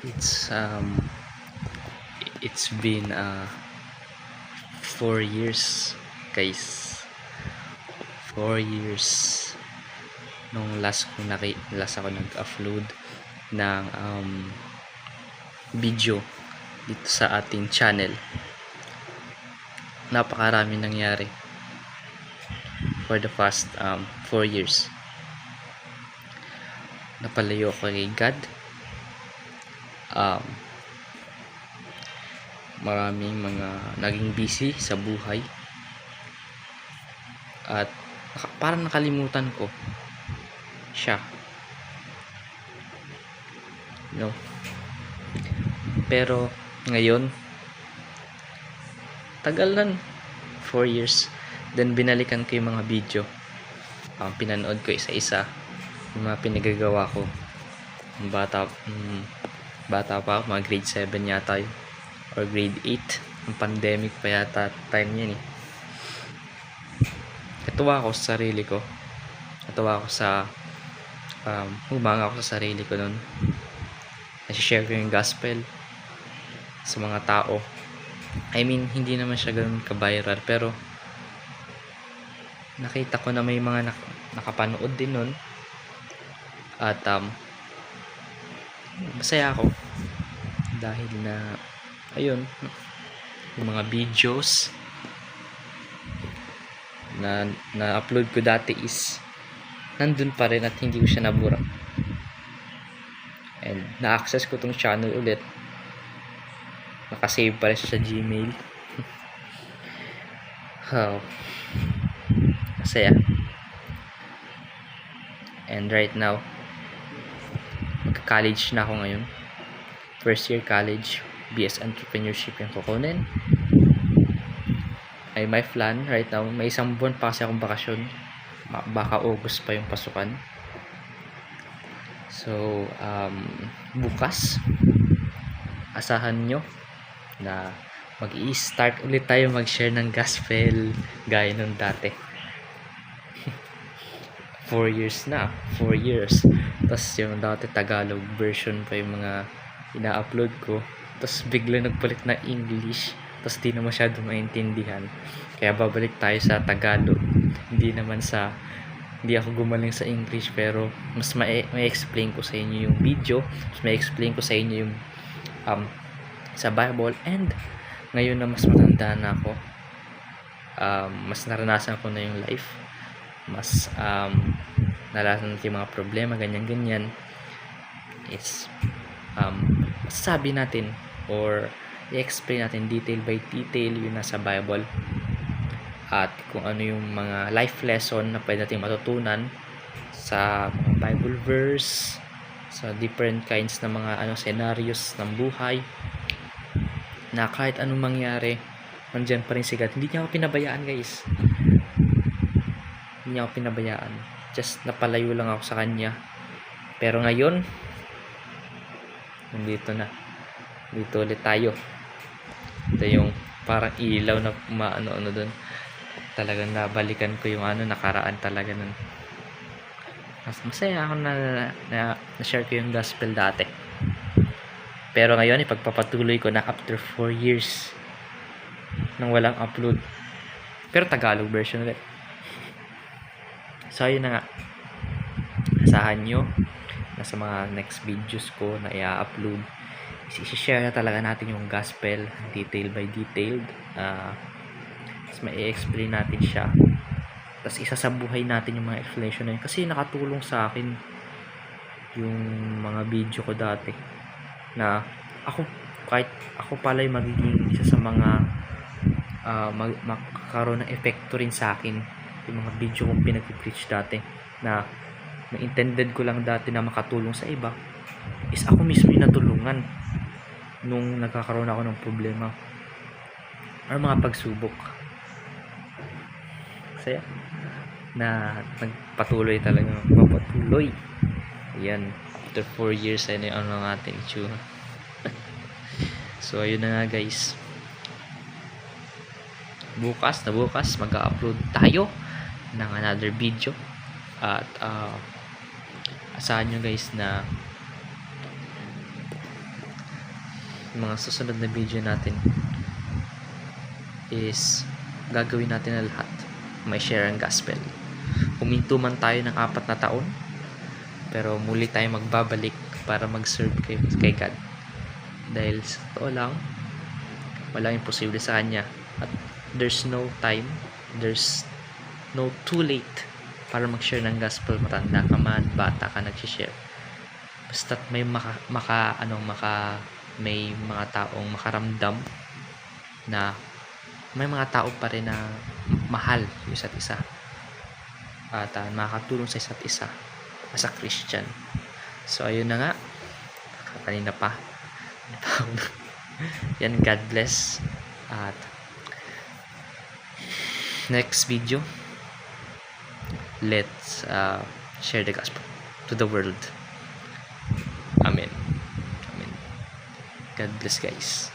It's it's been 4 years, guys. 4 years nung last ako nag-upload ng video dito sa ating channel. Napakarami nangyari for the past 4 years. Napalayo ako kay God. Maraming mga naging busy sa buhay at parang nakalimutan ko siya, no? Pero ngayon, tagal na, 4 years. Then binalikan ko yung mga video, pinanood ko isa-isa yung mga pinagagawa ko bata pa ako, mga grade 7 yata yun, or grade 8. Ang pandemic pa yata time yan eh. Natuwa ako sa sarili ko. Natuwa ako sa humanga ako sa sarili ko nun. Nasi-share ko yung gospel sa mga tao. I mean, hindi naman siya ganun ka-viral, pero nakita ko na may mga nakapanood din nun. At masaya ako dahil na ayun, yung mga videos na upload ko dati is nandun pa rin at hindi ko siya nabura, and na-access ko tong channel ulit, nakasave pa rin siya sa Gmail. Masaya. And right now, magka-college na ako ngayon, first year college, BS Entrepreneurship yung kukunin. Ay my plan right now, may isang buwan pa kasi akong bakasyon, baka August pa yung pasukan. So bukas asahan nyo na mag-i-start ulit tayo mag-share ng gospel gaya nung dati. 4 years na, 4 years. Tapos yung dati Tagalog version pa yung mga ina-upload ko, tapos bigla nagpalit na English, tapos di na masyado maintindihan, kaya babalik tayo sa Tagalog. Hindi ako gumaling sa English, pero mas may-explain ko sa inyo yung video, mas may-explain ko sa inyo yung sa Bible. And ngayon na mas matanda na ako, mas naranasan ko na yung life, mas nalasan natin yung mga problema, ganyan is sabi natin or i-explain natin detail by detail yung nasa Bible, at kung ano yung mga life lesson na pwede natin matutunan sa mga Bible verse, sa different kinds na mga scenarios ng buhay, na kahit anong mangyari, nandyan pa rin si God. Hindi niya ako pinabayaan, guys. Hindi niya ako pinabayaan. Just napalayo lang ako sa kanya. Pero ngayon, nandito na. Dito ulit tayo. Ito yung parang ilaw na maano doon. Talagang nabalikan ko yung nakaraan talaga nun. Masaya ako na-share ko yung gospel dati. Pero ngayon, ipagpapatuloy ko na after 4 years nang walang upload. Pero Tagalog version ulit. So, ayun na nga. Asahan nyo na sa mga next videos ko na i-upload, i-share na talaga natin yung gospel detail by detailed. Tapos mai-explain natin siya. Tapos isasabuhay natin yung mga explanation na yun, kasi nakatulong sa akin yung mga video ko dati, na kahit ako pala yung magiging isa sa mga magkakaroon ng epekto rin sa akin yung mga video kong pinag-preach dati, na intended ko lang dati na makatulong sa iba, is ako mismo yung natulungan nung nagkakaroon ako ng problema or mga pagsubok. Saya na nagpatuloy talaga, mapatuloy. Ayan, after 4 years ay natin itsura. So ayun na nga, guys. Bukas mag-upload tayo ng another video, at asahan nyo, guys, na yung mga susunod na video natin is gagawin natin na lahat. May share ang gospel. Huminto man tayo ng 4 na taon, pero muli tayo magbabalik para mag-serve kay God. Dahil sa totoo lang, walang imposible sa Kanya. At there's no time, there's no too late para mag-share ng gospel. Matanda ka man, bata ka, nag-share. Basta't may may mga taong makaramdam na may mga tao pa rin na mahal yung isa't isa at makakatulong sa isa't isa as a Christian. So ayun na nga, kanina pa yan, God bless. At next video, let's share the gospel to the world. Amen. God bless, guys.